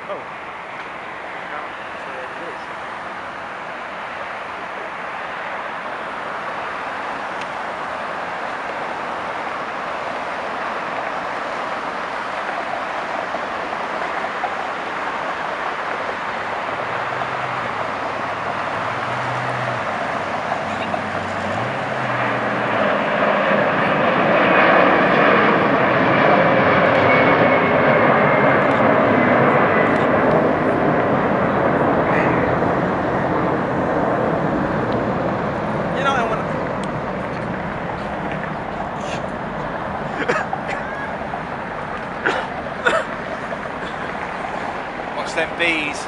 Oh. No, so it is. You know, and when Watch them bees.